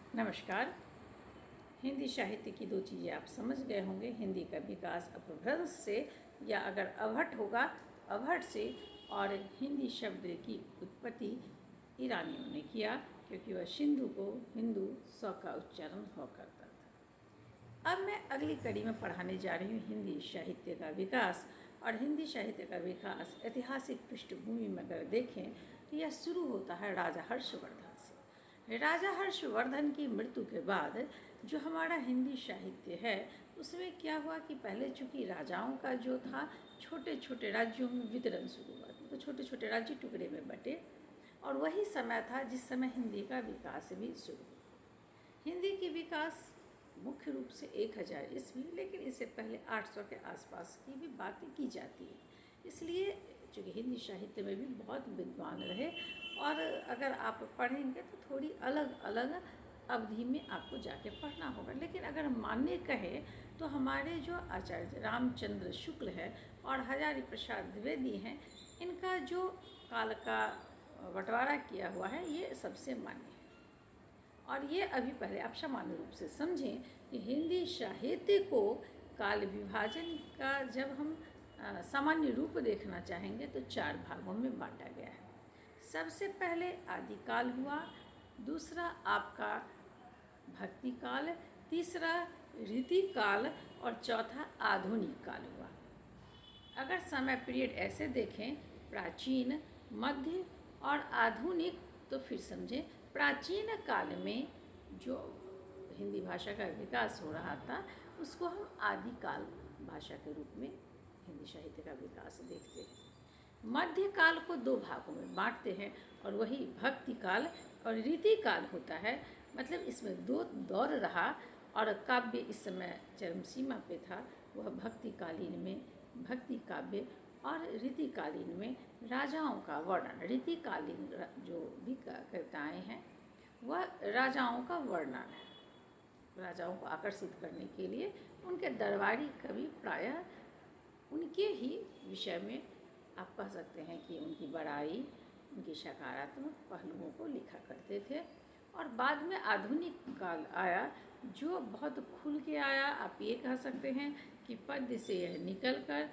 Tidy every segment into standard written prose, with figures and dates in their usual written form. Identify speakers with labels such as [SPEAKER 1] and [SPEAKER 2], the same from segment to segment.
[SPEAKER 1] नमस्कार। हिंदी साहित्य की दो चीज़ें आप समझ गए होंगे। हिंदी का विकास अपभ्रंश से या अगर अवहट होगा अवहट से, और हिंदी शब्द की उत्पत्ति ईरानियों ने किया क्योंकि वह सिंधु को हिंदू स का उच्चारण हुआ करता था। अब मैं अगली कड़ी में पढ़ाने जा रही हूँ हिंदी साहित्य का विकास। और हिंदी साहित्य का विकास ऐतिहासिक पृष्ठभूमि में अगर देखें तो यह शुरू होता है राजा हर्षवर्धन से। राजा हर्षवर्धन की मृत्यु के बाद जो हमारा हिंदी साहित्य है उसमें क्या हुआ कि पहले चूँकि राजाओं का जो था छोटे छोटे राज्यों में वितरण शुरू हुआ, तो छोटे छोटे राज्य टुकड़े में बटे, और वही समय था जिस समय हिंदी का विकास भी शुरू हुआ। हिंदी की विकास मुख्य रूप से 1000 ईस्वी, लेकिन इससे पहले 800 के आसपास की भी बातें की जाती है। इसलिए चूँकि हिंदी साहित्य में भी बहुत विद्वान रहे, और अगर आप पढ़ेंगे तो थोड़ी अलग अलग अवधि में आपको जाके पढ़ना होगा। लेकिन अगर मान्य कहे तो हमारे जो आचार्य रामचंद्र शुक्ल है और हजारी प्रसाद द्विवेदी हैं, इनका जो काल का बंटवारा किया हुआ है ये सबसे मान्य है। और ये अभी पहले आप सामान्य रूप से समझें कि हिंदी साहित्य को काल विभाजन का जब हम सामान्य रूप देखना चाहेंगे तो 4 भागों में बांटा गया है। सबसे पहले आदिकाल हुआ, दूसरा आपका भक्ति काल, तीसरा रीति काल, और चौथा आधुनिक काल हुआ। अगर समय पीरियड ऐसे देखें प्राचीन, मध्य और आधुनिक, तो फिर समझें प्राचीन काल में जो हिंदी भाषा का विकास हो रहा था उसको हम आदिकाल भाषा के रूप में हिंदी साहित्य का विकास देखते हैं। मध्यकाल को 2 भागों में बांटते हैं और वही भक्ति काल और रीति काल होता है। मतलब इसमें 2 दौर रहा, और काव्य इस समय चरम सीमा पे था। वह भक्तिकालीन में भक्ति काव्य और रीतिकालीन में राजाओं का वर्णन। रीतिकालीन जो भी कविताएँ हैं वह राजाओं का वर्णन है। राजाओं को आकर्षित करने के लिए उनके दरबारी कवि प्रायः उनके ही विषय में आप कह सकते हैं कि उनकी बड़ाई, उनकी सकारात्मक पहलुओं को लिखा करते थे। और बाद में आधुनिक काल आया जो बहुत खुल के आया। आप ये कह सकते हैं कि पद्य से यह निकल कर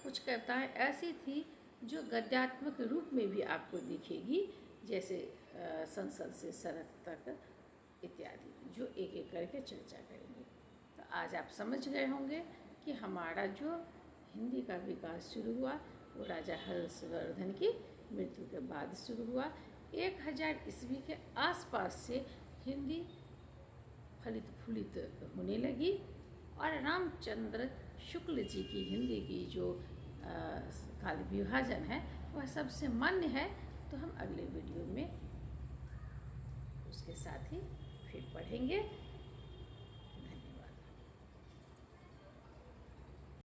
[SPEAKER 1] कुछ कविताएँ ऐसी थी जो गद्यात्मक रूप में भी आपको दिखेगी, जैसे संसद से सड़क तक इत्यादि, जो एक एक करके चर्चा करेंगे। तो आज आप समझ गए होंगे कि हमारा जो हिंदी का विकास शुरू हुआ वो राजा हर्षवर्धन की मृत्यु के बाद शुरू हुआ। 1000 ईस्वी के आसपास से हिंदी फलित फूलित होने लगी, और रामचंद्र शुक्ल जी की हिंदी की जो काल विभाजन है वह सबसे मान्य है। तो हम अगले वीडियो में उसके साथ ही फिर पढ़ेंगे।